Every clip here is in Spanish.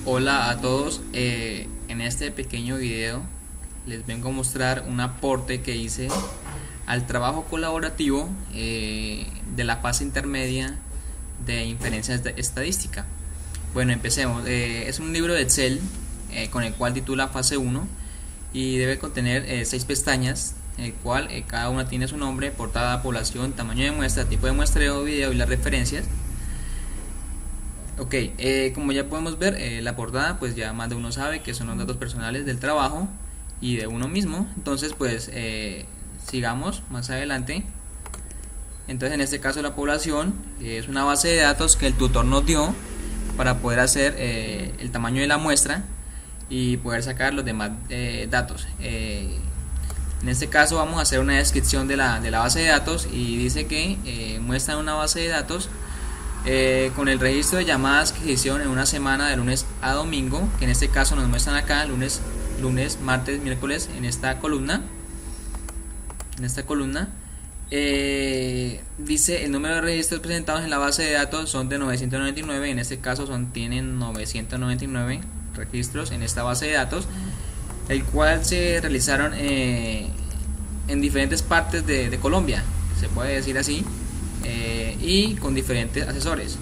Hola a todos, en este pequeño video les vengo a mostrar un aporte que hice al trabajo colaborativo de la fase intermedia de inferencia estadística. Bueno, empecemos. Es un libro de Excel con el cual titula fase 1 y debe contener 6 pestañas, en el cual cada una tiene su nombre, portada, población, tamaño de muestra, tipo de muestreo, video y las referencias. Ok, como ya podemos ver, la portada pues ya más de uno sabe que son los datos personales del trabajo y de uno mismo. Entonces pues sigamos más adelante. Entonces en este caso la población es una base de datos que el tutor nos dio para poder hacer el tamaño de la muestra y poder sacar los demás datos. En este caso vamos a hacer una descripción de la base de datos y dice que muestra una base de datos con el registro de llamadas que se hicieron en una semana de lunes a domingo, que en este caso nos muestran acá lunes, martes, miércoles en esta columna. Dice el número de registros presentados en la base de datos son de 999, en este caso tienen 999 registros en esta base de datos, el cual se realizaron en diferentes partes de Colombia, se puede decir así. Y con diferentes asesores.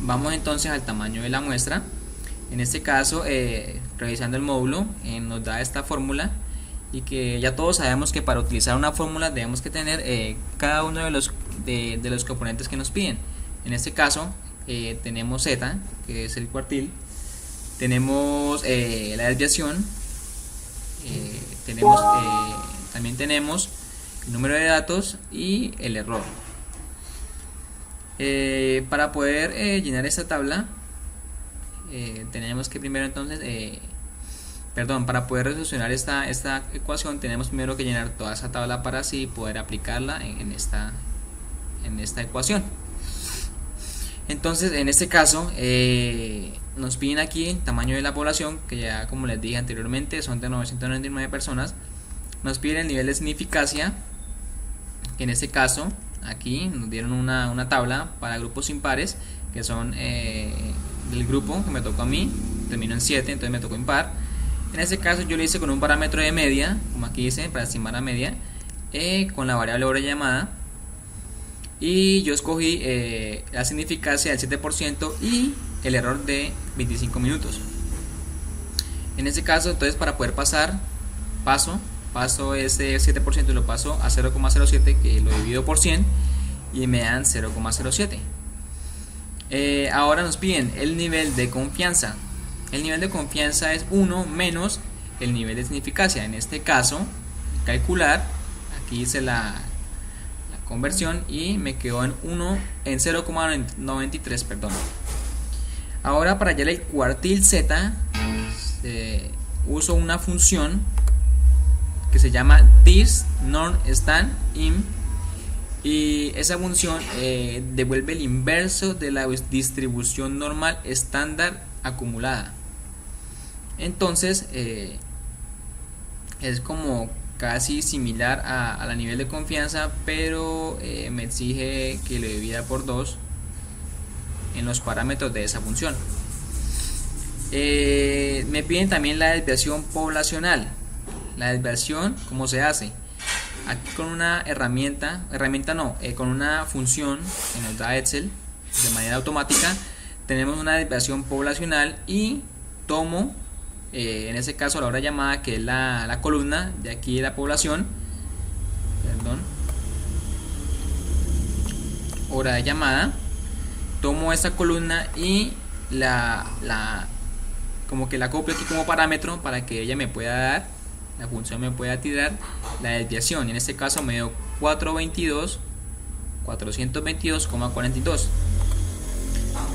Vamos entonces al tamaño de la muestra. En este caso, revisando el módulo, nos da esta fórmula, y que ya todos sabemos que para utilizar una fórmula debemos que tener cada uno de los componentes que nos piden. En este caso tenemos Z, que es el cuartil, tenemos la desviación, también tenemos el número de datos y el error. Para poder llenar esta tabla tenemos que primero entonces para poder resolucionar esta ecuación tenemos primero que llenar toda esa tabla para así poder aplicarla en esta ecuación. Entonces en este caso nos piden aquí el tamaño de la población, que ya como les dije anteriormente son de 999 personas. Nos piden el nivel de significancia, que en este caso aquí nos dieron una tabla para grupos impares, que son del grupo que me tocó a mí, terminó en 7, entonces me tocó impar. En este caso yo lo hice con un parámetro de media, como aquí dice, para estimar la media, con la variable hora llamada, y yo escogí la significacia del 7% y el error de 25 minutos. En este caso entonces, para poder pasar, paso ese 7% y lo paso a 0,07, que lo divido por 100 y me dan 0,07. Ahora nos piden el nivel de confianza. El nivel de confianza es 1 menos el nivel de significancia. En este caso, calcular, aquí hice la conversión y me quedó en 0,93, perdón. Ahora para hallar el cuartil Z uso una función que se llama this_norm_stand_in, y esa función devuelve el inverso de la distribución normal estándar acumulada. Entonces es como casi similar a la nivel de confianza, pero me exige que lo divida por 2 en los parámetros de esa función. Me piden también la desviación poblacional. La desviación, ¿cómo se hace? Aquí con una con una función que nos da Excel de manera automática, tenemos una desviación poblacional y tomo, en ese caso la hora llamada, que es la columna de aquí de la población, hora de llamada, tomo esta columna y como que la copio aquí como parámetro para que ella me pueda dar, la función me pueda tirar la desviación. En este caso me dio 422,42.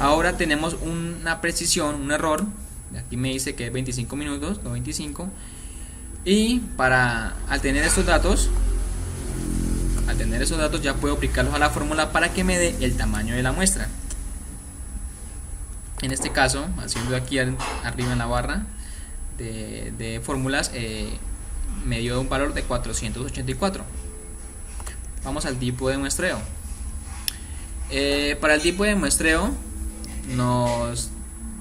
Ahora tenemos una precisión, un error, aquí me dice que es 25 minutos, no 25, y al tener estos datos ya puedo aplicarlos a la fórmula para que me dé el tamaño de la muestra. En este caso, haciendo aquí arriba en la barra de fórmulas, me dio un valor de 484. Vamos al tipo de muestreo. Para el tipo de muestreo nos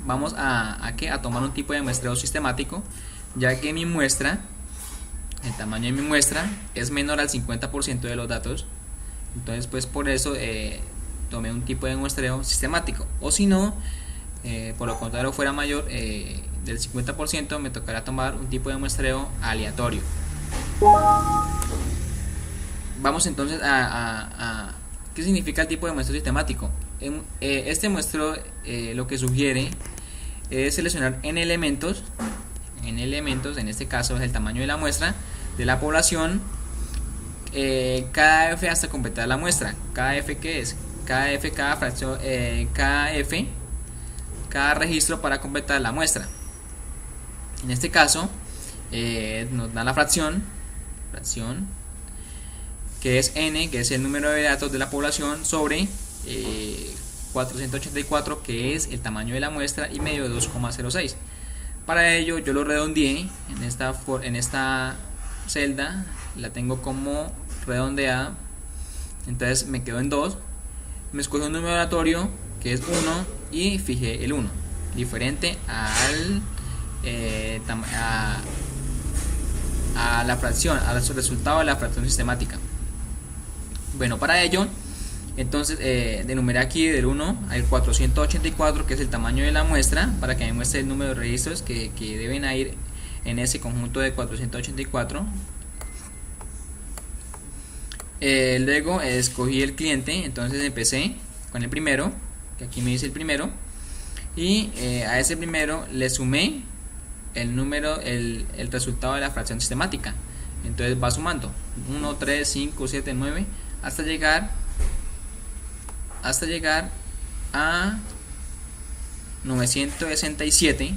vamos a tomar un tipo de muestreo sistemático, ya que mi muestra, el tamaño de mi muestra es menor al 50% de los datos. Entonces pues por eso tomé un tipo de muestreo sistemático, o si no, por lo contrario fuera mayor del 50%, me tocará tomar un tipo de muestreo aleatorio. Vamos entonces a ¿qué significa el tipo de muestreo sistemático? Este muestreo lo que sugiere es seleccionar n elementos, en este caso es el tamaño de la muestra de la población, cada f hasta completar la muestra. Cada f, ¿qué es? Cada f, cada fracción, cada registro para completar la muestra. En este caso nos da la fracción que es n, que es el número de datos de la población, sobre 484, que es el tamaño de la muestra, y medio de 2,06. Para ello yo lo redondeé en esta celda, la tengo como redondeada, entonces me quedo en 2. Me escogí un número aleatorio que es 1 y fijé el 1, diferente a la fracción, al resultado de la fracción sistemática. Bueno, para ello entonces denumeré aquí del 1 al 484, que es el tamaño de la muestra, para que me muestre el número de registros que deben ir en ese conjunto de 484. Luego escogí el cliente, entonces empecé con el primero, que aquí me dice el primero, y a ese primero le sumé el número, el resultado de la fracción sistemática. Entonces va sumando 1, 3, 5, 7, 9 hasta llegar a 967,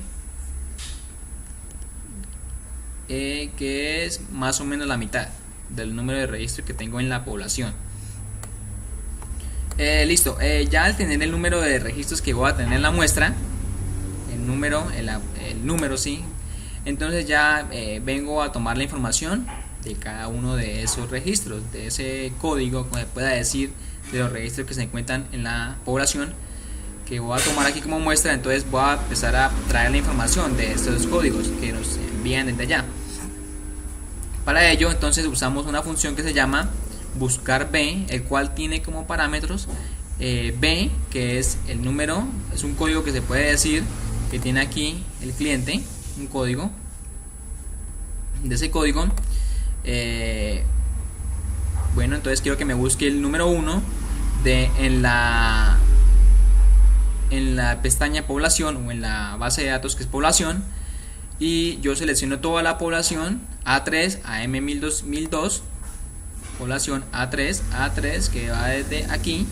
que es más o menos la mitad del número de registros que tengo en la población. Listo, ya al tener el número de registros que voy a tener en la muestra, el número sí, entonces ya vengo a tomar la información de cada uno de esos registros, de ese código, como se pueda decir, de los registros que se encuentran en la población, que voy a tomar aquí como muestra. Entonces voy a empezar a traer la información de estos códigos que nos envían desde allá. Para ello entonces usamos una función que se llama buscar b, el cual tiene como parámetros b, que es el número, es un código que se puede decir que tiene aquí el cliente, un código. De ese código, bueno, entonces quiero que me busque el número 1 en la pestaña población, o en la base de datos que es población, y yo selecciono toda la población A3 a M1002, población A3 que va desde aquí,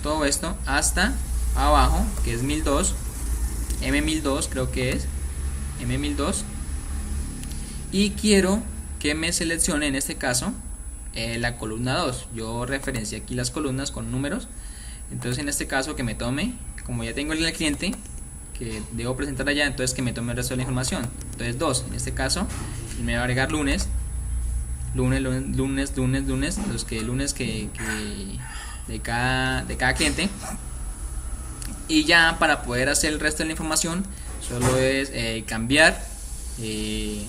todo esto hasta abajo, que es 1002, M1002 creo que es M1002, y quiero que me seleccione en este caso la columna 2. Yo referencié aquí las columnas con números, entonces en este caso que me tome, como ya tengo el cliente que debo presentar allá, entonces que me tome el resto de la información. Entonces 2, en este caso me va a agregar lunes, lunes, los que lunes que de cada cliente, y ya para poder hacer el resto de la información solo es cambiar el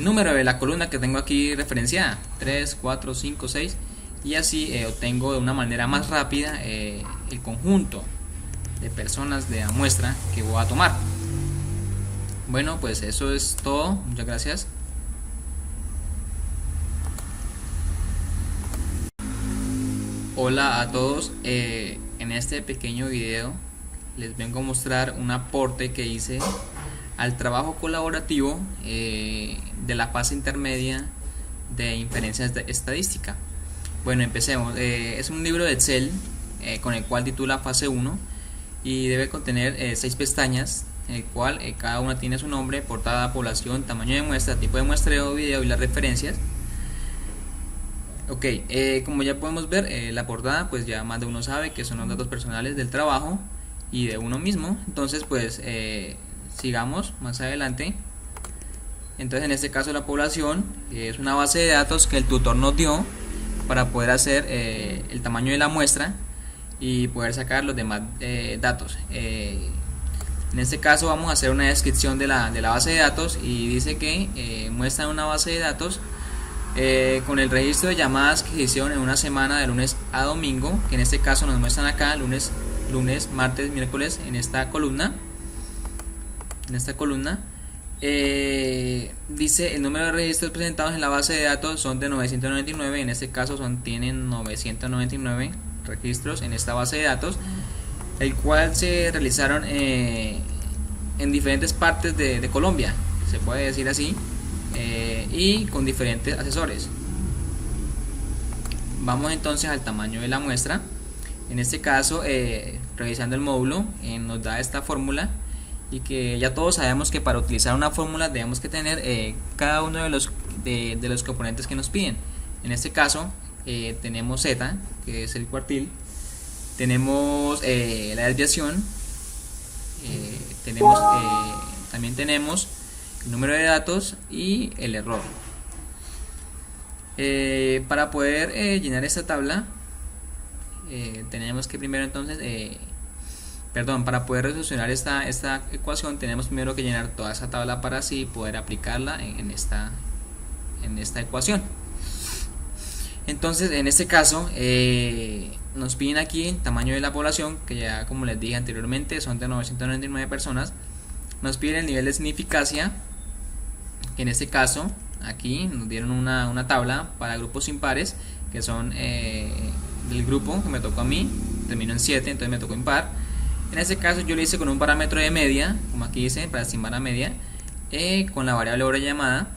número de la columna que tengo aquí referenciada, 3, 4, 5, 6, y así obtengo de una manera más rápida el conjunto de personas de la muestra que voy a tomar. Bueno, pues eso es todo, muchas gracias. Hola a todos, en este pequeño video les vengo a mostrar un aporte que hice al trabajo colaborativo de la fase intermedia de inferencias de estadística. Bueno, empecemos. Es un libro de Excel con el cual titula fase 1 y debe contener 6 pestañas, en el cual cada una tiene su nombre, portada, población, tamaño de muestra, tipo de muestreo, video y las referencias. Ok, como ya podemos ver, la portada, pues ya más de uno sabe que son los datos personales del trabajo y de uno mismo. Entonces pues sigamos más adelante. Entonces en este caso la población es una base de datos que el tutor nos dio para poder hacer el tamaño de la muestra y poder sacar los demás datos. En este caso vamos a hacer una descripción de la base de datos y dice que muestra una base de datos con el registro de llamadas que se hicieron en una semana de lunes a domingo, que en este caso nos muestran acá lunes, martes, miércoles en esta columna. Dice el número de registros presentados en la base de datos son de 999, en este caso tienen 999 registros en esta base de datos, el cual se realizaron en diferentes partes de Colombia, se puede decir así, y con diferentes asesores. Vamos entonces al tamaño de la muestra. En este caso, revisando el módulo, nos da esta fórmula, y que ya todos sabemos que para utilizar una fórmula debemos que tener cada uno de los componentes que nos piden. En este caso tenemos Z, que es el cuartil, tenemos la desviación, también tenemos el número de datos y el error. Para poder llenar esta tabla tenemos que primero entonces para poder solucionar esta ecuación tenemos primero que llenar toda esa tabla para así poder aplicarla en esta ecuación. Entonces en este caso nos piden aquí el tamaño de la población, que ya como les dije anteriormente son de 999 personas. Nos piden el nivel de significancia, que en este caso aquí nos dieron una tabla para grupos impares, que son del grupo que me tocó a mí, terminó en 7, entonces me tocó impar. En este caso yo lo hice con un parámetro de media, como aquí dice, para estimar la media, con la variable hora llamada,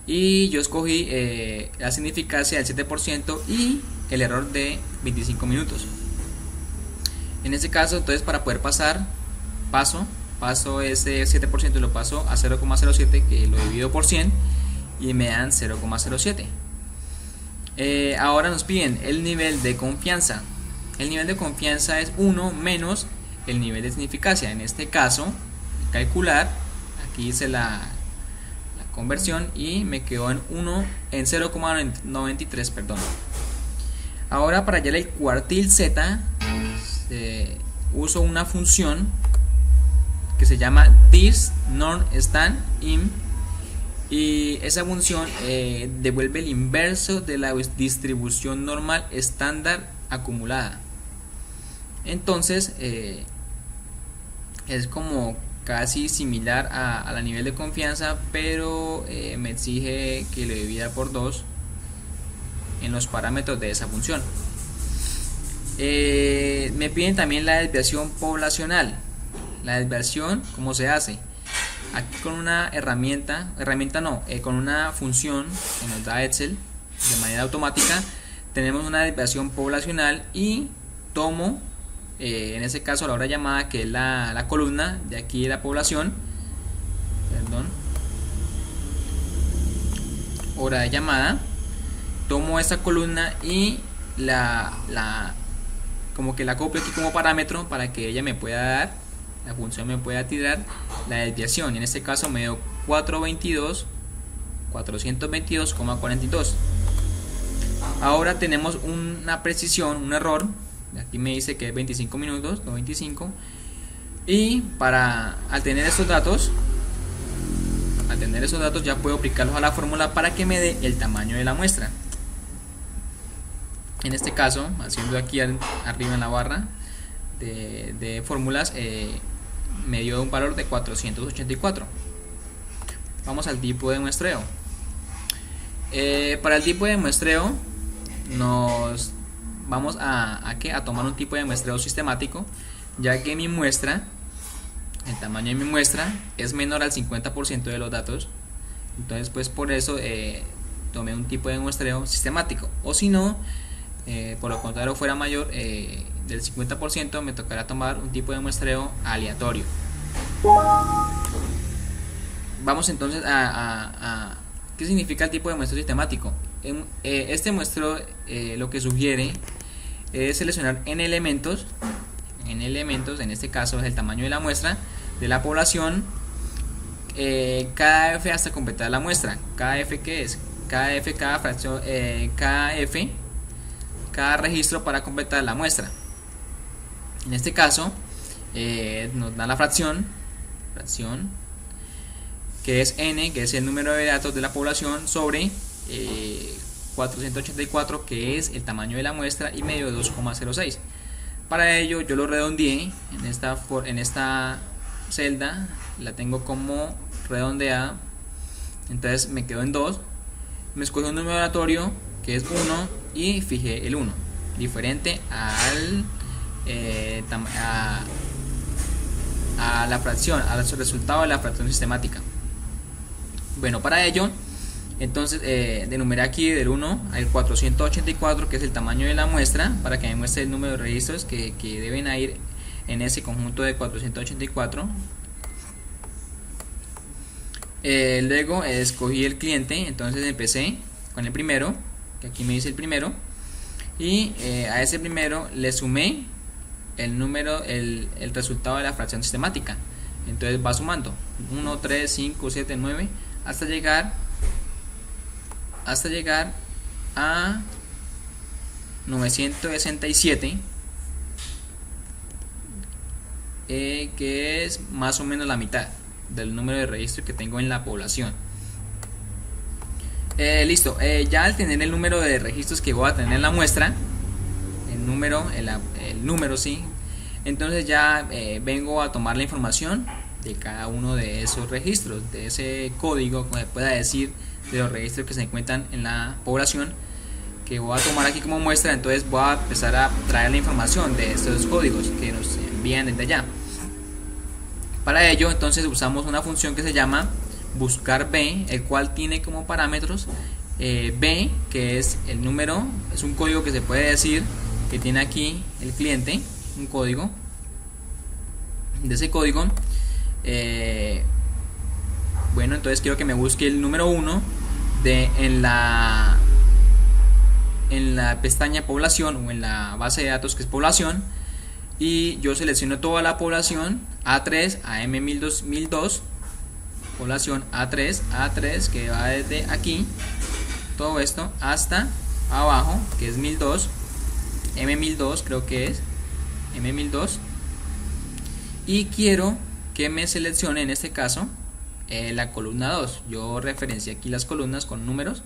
y yo escogí la significancia del 7% y el error de 25 minutos. En este caso entonces para poder paso ese 7% y lo paso a 0,07, que lo divido por 100 y me dan 0,07. Ahora nos piden el nivel de confianza. El nivel de confianza es 1 menos el nivel de significancia. En este caso, calcular, aquí hice la conversión y me quedó en 0,93, perdón. Ahora para hallar el cuartil Z, uso una función que se llama this_norm_stand_in, y esa función devuelve el inverso de la distribución normal estándar acumulada. Entonces es como casi similar a la nivel de confianza, pero me exige que lo divida por 2 en los parámetros de esa función. Me piden también la desviación poblacional. La desviación, ¿cómo se hace? Aquí con una con una función que nos da Excel de manera automática, tenemos una desviación poblacional y tomo en este caso la hora llamada, que es la columna de aquí de la población, hora de llamada, tomo esta columna y como que la copio aquí como parámetro para que ella me pueda dar, la función me pueda tirar la desviación. En este caso me dio 422,42. Ahora tenemos una precisión, un error. Aquí me dice que es 25 minutos, no 25. Y al tener estos datos ya puedo aplicarlos a la fórmula para que me dé el tamaño de la muestra. En este caso, haciendo aquí arriba en la barra de fórmulas, me dio un valor de 484. Vamos al tipo de muestreo. Para el tipo de muestreo nos vamos a tomar un tipo de muestreo sistemático, ya que mi muestra, el tamaño de mi muestra es menor al 50% de los datos. Entonces pues por eso tomé un tipo de muestreo sistemático, o si no, por lo contrario fuera mayor del 50%, me tocará tomar un tipo de muestreo aleatorio. Vamos entonces a ¿qué significa el tipo de muestreo sistemático? Este muestreo lo que sugiere es seleccionar n elementos, en este caso es el tamaño de la muestra de la población, cada f hasta completar la muestra. Cada f, ¿qué es? Cada f, cada fracción, cada registro para completar la muestra. En este caso nos da la fracción que es n, que es el número de datos de la población, sobre 484, que es el tamaño de la muestra, y medio de 2,06. Para ello yo lo redondeé en esta celda, la tengo como redondeada, entonces me quedo en 2. Me escogí un número aleatorio que es 1 y fijé el 1, diferente a la fracción, al resultado de la fracción sistemática. Bueno, para ello, entonces denumeré aquí del 1 al 484, que es el tamaño de la muestra, para que me muestre el número de registros que deben ir en ese conjunto de 484. Luego escogí el cliente, entonces empecé con el primero, que aquí me dice el primero, y a ese primero le sumé el resultado de la fracción sistemática. Entonces va sumando 1, 3, 5, 7, 9 hasta llegar a 967, que es más o menos la mitad del número de registros que tengo en la población. Listo, ya al tener el número de registros que voy a tener en la muestra, el número sí, entonces ya vengo a tomar la información de cada uno de esos registros, de ese código, como se pueda decir, de los registros que se encuentran en la población, que voy a tomar aquí como muestra. Entonces voy a empezar a traer la información de estos códigos que nos envían desde allá. Para ello, entonces usamos una función que se llama buscar b, el cual tiene como parámetros b, que es el número, es un código que se puede decir que tiene aquí el cliente, un código. De ese código, bueno, entonces quiero que me busque el número 1 en la pestaña población, o en la base de datos que es población, y yo selecciono toda la población A3 a M1002, población A3 que va desde aquí, todo esto hasta abajo, que es 1002, M1002 creo que es M1002, y quiero que me seleccione en este caso la columna 2. Yo referencié aquí las columnas con números,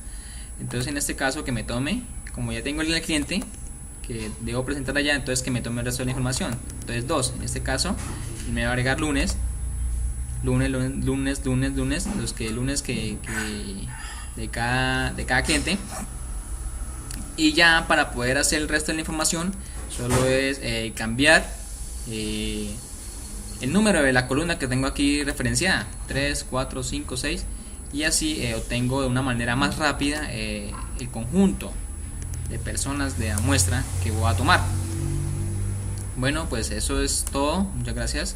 entonces en este caso que me tome, como ya tengo el cliente que debo presentar allá, entonces que me tome el resto de la información. Entonces 2 en este caso, y me va a agregar lunes, lunes de cada cliente. Y ya para poder hacer el resto de la información, solo es cambiar el número de la columna que tengo aquí referenciada, 3, 4, 5, 6, y así obtengo de una manera más rápida el conjunto de personas de la muestra que voy a tomar. Bueno, pues eso es todo. Muchas gracias.